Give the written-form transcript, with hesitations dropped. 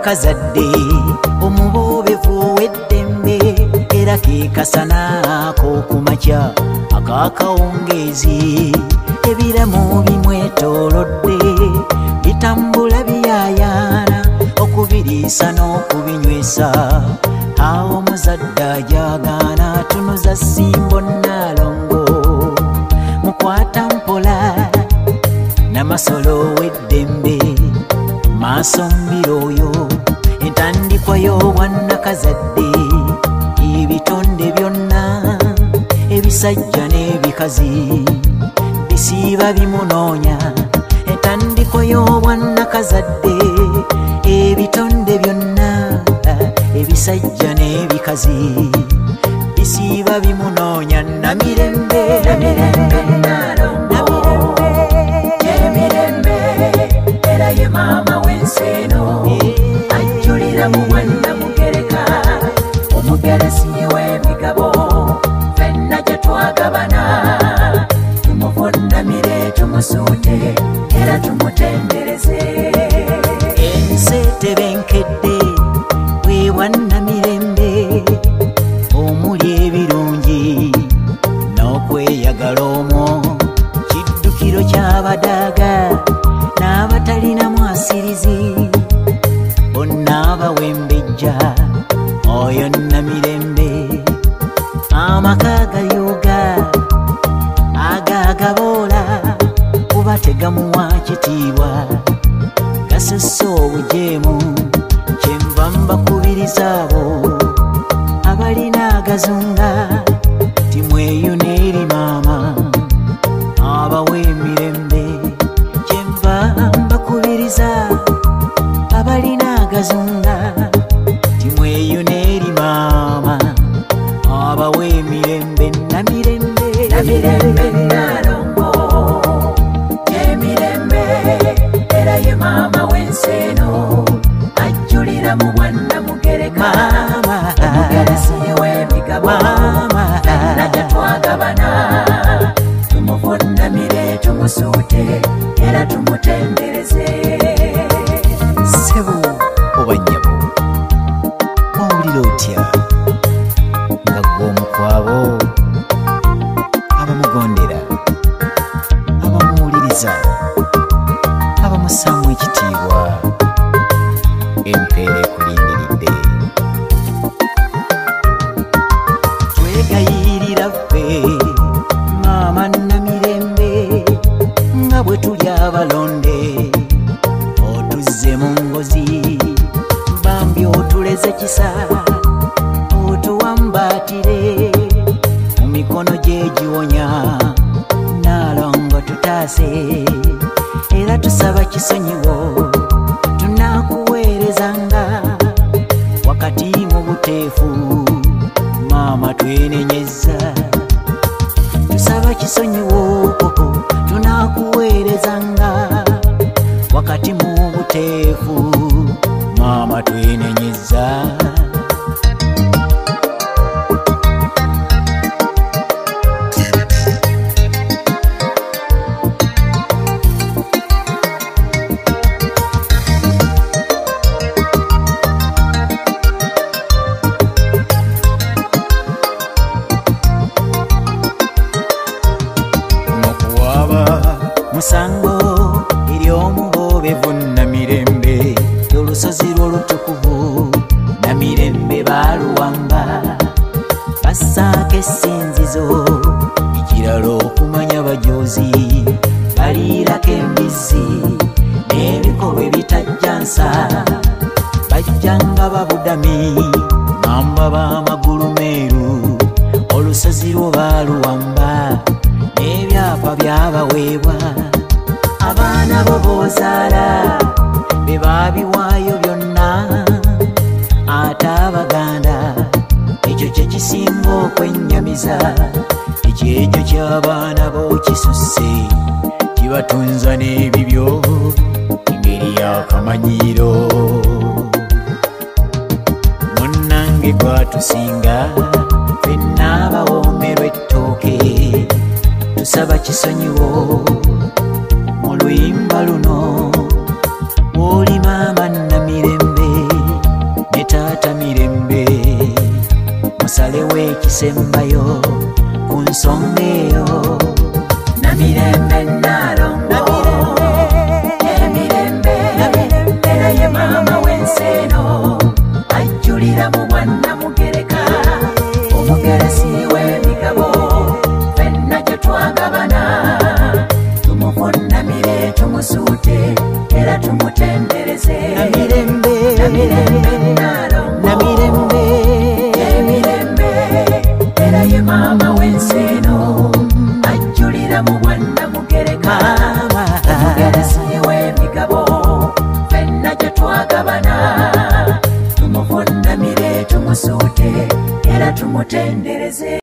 Kazadde omubobevu w'eddembe era kekasana k'okumakya akakawungeezi ebiramu bimwetoolodde bitambula biyayaana okubiriisa n'okubinywesa awo omuzadde ajagaana atunuza Simbo Nalongo mukwata mpola Namasolo w'eddembe maaso mbirooyo entandikwa y'obwannakazadde ebitonde byonna ebisajja n'ebikazi bisiiba bimunoonya entandikwa y'obwannakazadde ebitonde byonna ebisajja n'ebikazi bisiiba bimunoonya Namirembe ye mama w'enseno ajulira mu bwanna mugereka omugeresi w'emigabo fenna gye twagabana tumuvunamire tumusuute era tumutendereze ensi etebenkedde weewa Namirembe omuli ebirungi n'okweyagala omwo kiddukiro ky'abadaaga n'abatalina mwasirizi bonna abawembejja oyo Namirembe amaka gayuga agagaboola kuba tegamuwa kitiibwa gasessa obujeemu kyenva mbakubiriza abo abalina agazunga timweyuna eri maama abawa emirembe mbakubiriza abalina agazunga timweyuna eri maama abawa emirembe Namirembe Nalongo emirembe era ye maama w'enseno ajulira mu bwanna mugereka omugeresi w'emigabo fenna gye twagabana tumuvunamire tumusuute era tumutendereze Sebo obanyabo owulira otya nga gwe omu kwabo abamugondera abamuwuliriza abamussaamu ekitiibwa empeera ekulindiridde twegayirira ffe maama Namirembe nga bwe tuli abalonde otuzze mu ngozi bambi otuleze kisa otuwambaatire mu mikono gye giwonya Nalongo tutaase era tusaba kisonyiwo tunakuweerezanga wakati mu buteefu maama twenenyezza tusaba kisonyiwo tunakuweerezanga wakati mu buteefu maama twenenyezza bamussa bajjanga babudami ngamba b'amagulu meeru olusozi lwo baaluwamba n'ebyapa byabaweebwa abaana bo b'ozaala be baabiwaayo byonna ate abaganda ekyo kye kisinga okwennyamiza ekyejo ky'abaana bo kisusse kibatunza n'ebibyo engeri y'akamanyiro munnange gwatusinga ffenna abawoomerwa ettooke tusaba kisonyiwo mu luyimba luno w'oli maama Namirembe ne taata Mirembe musalewo ekisembayo ku nsonga eyo Namirembe Nnaalongo Emirembe era ye maama w'ensi eno ajjulira mu bwannamugereka omugeresi w'emigabo ffenna gye twagabana tumuvunnamire tumusuute era tumutendereze Namirembe Nnaalongo Emirembe era ye maama w'ensi eno ajjulira mu bwannamugereka omugeresi w'emigabo ffenna gye twagabana tumuvunnamire tumusuute era tumutendereze